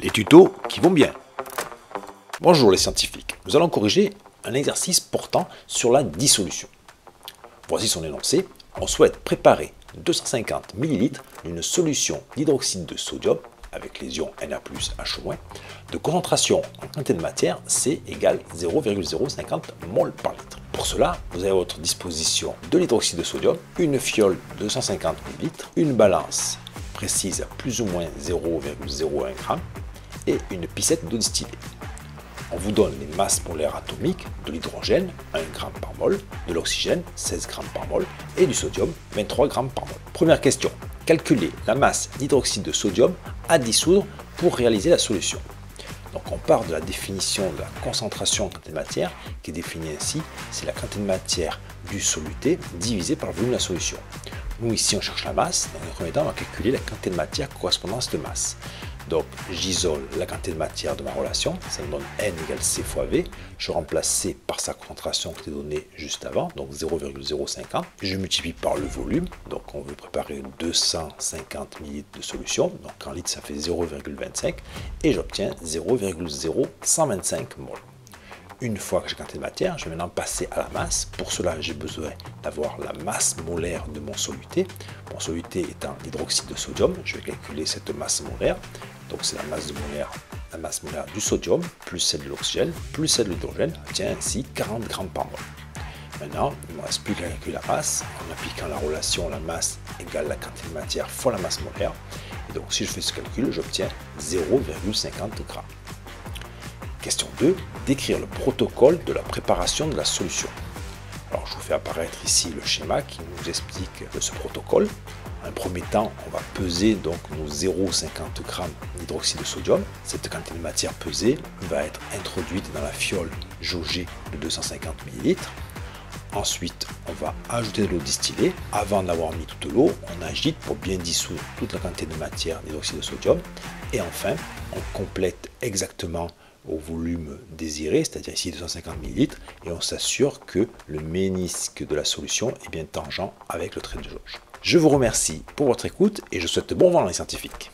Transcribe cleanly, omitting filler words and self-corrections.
les tutos qui vont bien. Bonjour les scientifiques, nous allons corriger un exercice portant sur la dissolution. Voici son énoncé. On souhaite préparer 250 ml d'une solution d'hydroxyde de sodium avec les ions Na+H- de concentration en quantité de matière C égale 0,050 mol par litre. Pour cela, vous avez à votre disposition de l'hydroxyde de sodium, une fiole de 250 ml, une balance précise à plus ou moins 0,01 g et une pipette d'eau distillée. On vous donne les masses molaires atomiques de l'hydrogène, 1 g par mol, de l'oxygène, 16 g par mol, et du sodium, 23 g par mol. Première question, calculez la masse d'hydroxyde de sodium à dissoudre pour réaliser la solution. Donc on part de la définition de la concentration en quantité de matière, qui est définie ainsi, c'est la quantité de matière du soluté divisée par le volume de la solution. Nous ici on cherche la masse, dans un premier temps on va calculer la quantité de matière correspondant à cette masse. Donc j'isole la quantité de matière de ma relation, ça me donne N égale C fois V, je remplace C par sa concentration qui était donnée juste avant, donc 0,050, je multiplie par le volume, donc on veut préparer 250 ml de solution, donc en litres ça fait 0,25, et j'obtiens 0,0125 mol. Une fois que j'ai quantité de matière, je vais maintenant passer à la masse. Pour cela, j'ai besoin d'avoir la masse molaire de mon soluté. Mon soluté étant l'hydroxyde de sodium, je vais calculer cette masse molaire. Donc c'est la masse molaire du sodium, plus celle de l'oxygène, plus celle de l'hydrogène, obtient ainsi 40 g par mol. Maintenant, il ne me reste plus qu'à calculer la masse, en appliquant la relation la masse égale la quantité de matière fois la masse molaire. Et donc si je fais ce calcul, j'obtiens 0,50 g. Question 2, décrire le protocole de la préparation de la solution. Alors je vous fais apparaître ici le schéma qui nous explique ce protocole. En premier temps, on va peser donc nos 0,50 g d'hydroxyde de sodium. Cette quantité de matière pesée va être introduite dans la fiole jaugée de 250 ml. Ensuite, on va ajouter de l'eau distillée. Avant d'avoir mis toute l'eau, on agite pour bien dissoudre toute la quantité de matière d'hydroxyde de sodium. Et enfin, on complète exactement au volume désiré, c'est-à-dire ici 250 ml, et on s'assure que le ménisque de la solution est bien tangent avec le trait de jauge. Je vous remercie pour votre écoute et je souhaite bon vent les scientifiques.